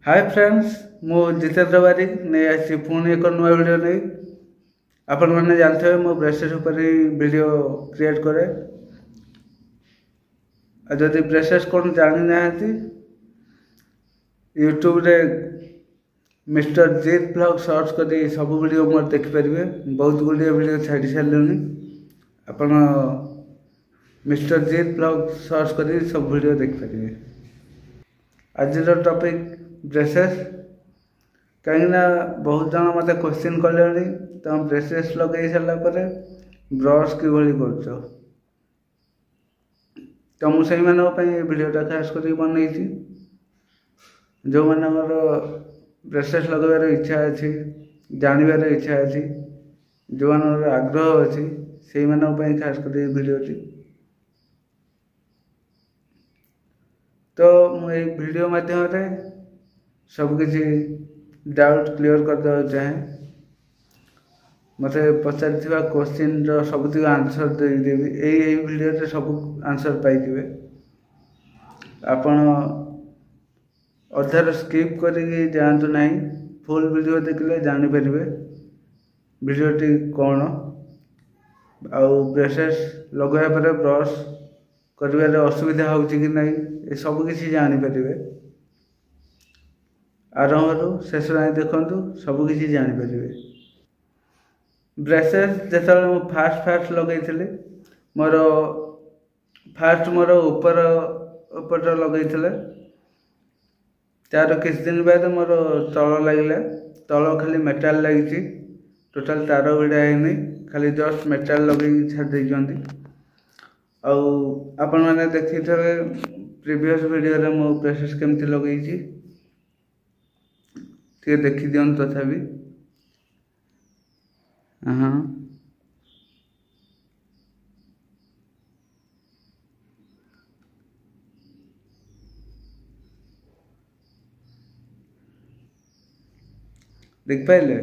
Hi friends, मु जितेंद्र बारिक नहीं आसी पुणी एक नुआ वीडियो नहीं। आपण मैंने जानते हैं मो ब्रेसेस ऊपर ही वीडियो क्रिएट करे। जदि ब्रेसेस कौन जानी ना यूट्यूब रे मिस्टर जीत ब्लॉग सर्च कर सब वीडियो मोर देखिपारे। बहुत गुड़िया वीडियो छाड़ी सारे आपण मिस्टर जीत ब्लॉग सर्च कर सब वीडियो देखिपारे। आज टॉपिक ब्रेसेस कहीं बहुत जन मत क्वेश्चन कले तुम ब्रेसेस लगे सारा ब्रश कि कर तो मुझे वीडियोटा खास कर बनई जो मानकर ब्रेसेस लगवार इच्छा अच्छी जानवर इच्छा अच्छी जो मान आग्रह अच्छी से खास कर वीडियोटी। तो मुझे वीडियो माध्यम सबकि डाउट क्लियर करदे चाहे मत पचार क्वेश्चन सब आंसर देदेवी यही वीडियो सब आंसर पाइबे। आपण अधार स्किप करके जातु ना, फुल वीडियो देखले जानीपर वीडियोटी कौन आउ ब्रेसेस लगवा पर ब्रश कर असुविधा हो कि नहीं ये सब किसी जानीपर। आरंभ शेष जाए देखु सबकि जानीपर। ब्रेसेस जो फास्ट लगे मोर फास्ट मोर ऊपर लगे तार किस दिन बाद मोर तल लगे तल खाली मेटाल लगी टोटाल तार भिड़ा है खाली जस्ट मेटाल लगे छाड़ी आपण मैंने देखी थे प्रीवियस वीडियो मो ब्रेसेस केमती लगे देखी दियन तथापि। हाँ देख पाइले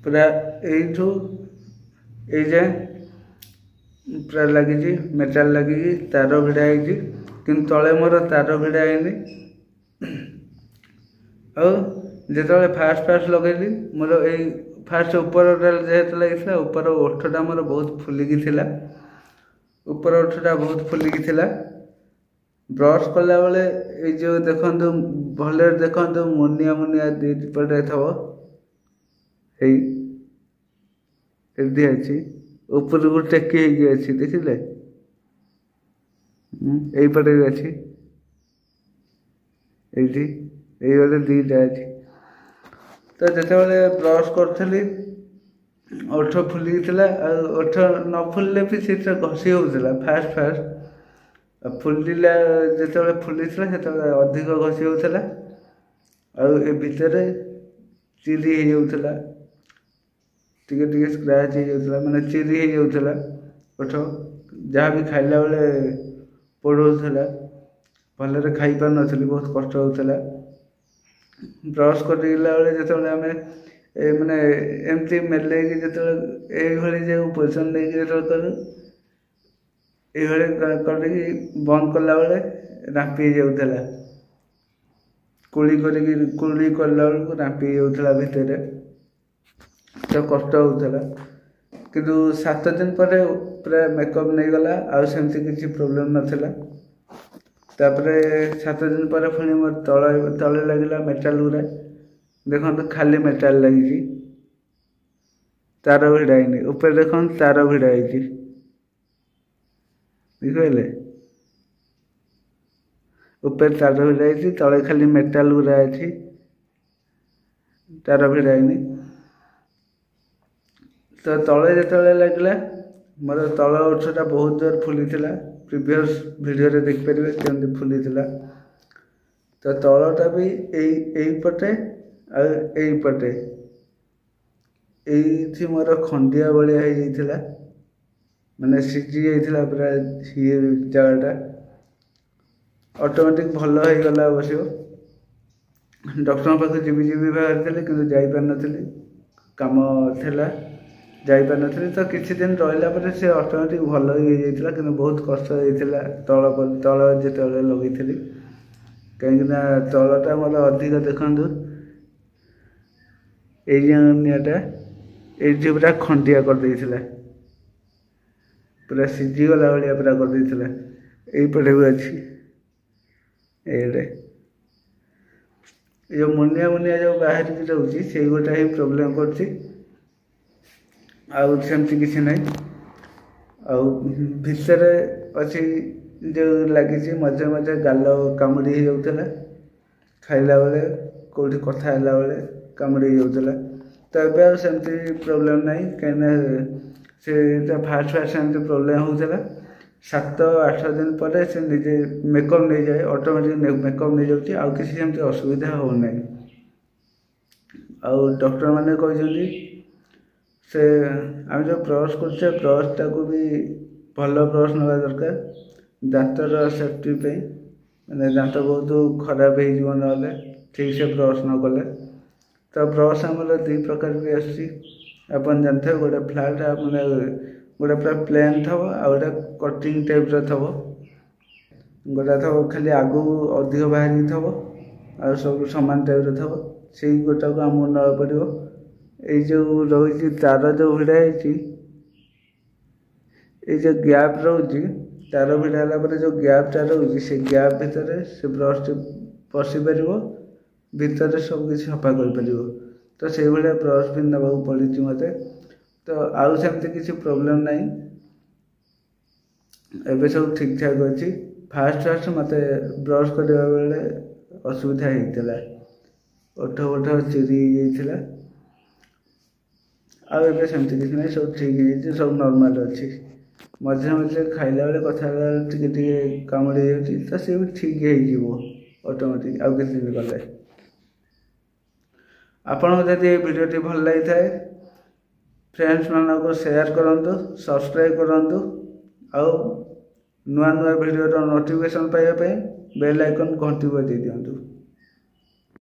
पूरा यू जाए पूरा लगी मेटाल लगी तार भिड़ा है कि तले मोर तार भिड़ा है। जो फास्ट लगे मोर यही फास्ट ऊपर जेहतु लगी ऊपर ओठटा मोर बहुत फुलिकी थिला ऊपर ओठटा बहुत फुलिकी थिला। ब्रश कला बेले ये जो देखु भले देखु मुनिया मुनिया दीपटे थो यदि अच्छी ऊपर को टेकी अच्छी देखिले यहीपटे भी अच्छी ये दीटा अच्छी। तो जिते ब्रश करी ओठ फुलिकी ओठ न फुलले भी से घसी होता फास्ट फुलिला जो फुली से अधिक घसी होता भितर चिरी होता टे स्क्राच हो माने चिरी होता ओठ जहाँ भी खाइला बेले पड़ोला भलरे खाई पार नी बहुत कष्ट होता। ब्रश करला बेले जो आम माने एमती मेले जो ये पोजिशन नहीं करूँ ये बंद कला बेले रांपी जाऊला कुली करला बेलू रांपी जाऊला भितर तो कष्ट होता। किंतु 7 दिन पर पूरा मेकअप नहीं गला आमती किसी प्रोब्लेम नाला। तापरे 7 दिन पर पुणी मोर तले लगे मेटाल गुरा देखो खाली मेटाल लगी तार भिड़ाई ऊपर देखो तार भिड़ाई देखिए ऊपर तार भिड़ाई तले खाली मेटाल गुरा अच्छी तार भिड़ाई। तो तले जो लगे मोर तल ओठटा बहुत जोर फुली प्रीवियस वीडियो देखिपारे केमती फुली। तो तलटा भी यहीपटे आईपटे ये मोर खंडिया भाया हो माने सीझी जाइए पूरा ये जगटा ऑटोमेटिक भल हो गला अवश्य। डॉक्टर पाख जी बाहरी कि जापार नी कम थिला जापार नी तो किसी दिन रहा से ऑटोमेटिक भल हो जाता कि बहुत कष्ट होता तल जो लगे कहीं तलटा मोर अधिक देखु ये पूरा खंडिया कर पूरा सीझीगला भाया पूरा कर यहीपटे भी अच्छी ये जो मुनिया मुनिया जो बाहर की रोचे से गोटा ही प्रोब्लेम करमती किसी ना भितर अच्छी जो लगी मझे मझे गाल कामुड़ी जाऊला खाइला बेले कौटी कथा बेले कामुड़ी जाऊला तो ଏବେ सेमती प्रोब्लेम नहीं कहीं फास्ट फास्ट सेमती प्रोब्लेम होता 7-8 दिन पर से निजे मेकअप नहीं जाए ऑटोमेटिक मेकअप नहीं जाऊँगी आउ किसी सेमती असुविधा होना आउ डॉक्टर मैंने कहते से आम जो ब्रश कर ब्रशटा को भी भल ब्रश ना दरकार दाँतर सेफ्टी पे मैंने दाँत बहुत खराब हो ना ठीक से ब्रश न कले तो ब्रश आमर 2 प्रकार भी आसन जानते गोटे फ्लाट मैंने गोटे पूरा प्लेन थो आ गए कटिंग टाइप थो गोटा थो खाली आगू अधिक बाहरी थो आ सब सामान टाइप थो से गोटा को आमको ना पड़ो ये जो रही तार जो भिड़ा ये जो गैप रोचे तार भिड़ा पर जो गैपटा रोचे से गैप भितर से ब्रश पशि पार भितर सबकि सफा कर तो से भाया ब्रश भी नवा पड़ी मत तो आउ सेमती किसी प्रोब्लेम नहीं एबे सब ठीक ठाक अच्छी फास्ट फास्ट मत ब्रश करने बेले असुविधा होता ओठ ओठ चिरी जाता आबे सेमती किसी ना सब ठीक है सब नॉर्मल अच्छी मझे मझे खाइला बेले कथा टे कामुड़ी जाऊँगी तो सी भी ठीक हो ऑटोमेटिक आउ किसी भी कले आपको जब ये वीडियोटी भल लगी थाए फ्रेंड्स मानक शेयर करूँ सब्सक्राइब करूँ आउ नुआ नुआ वीडियो नोटिफिकेशन पाइबा बेल आइकन घंटी बजाई दिंतु।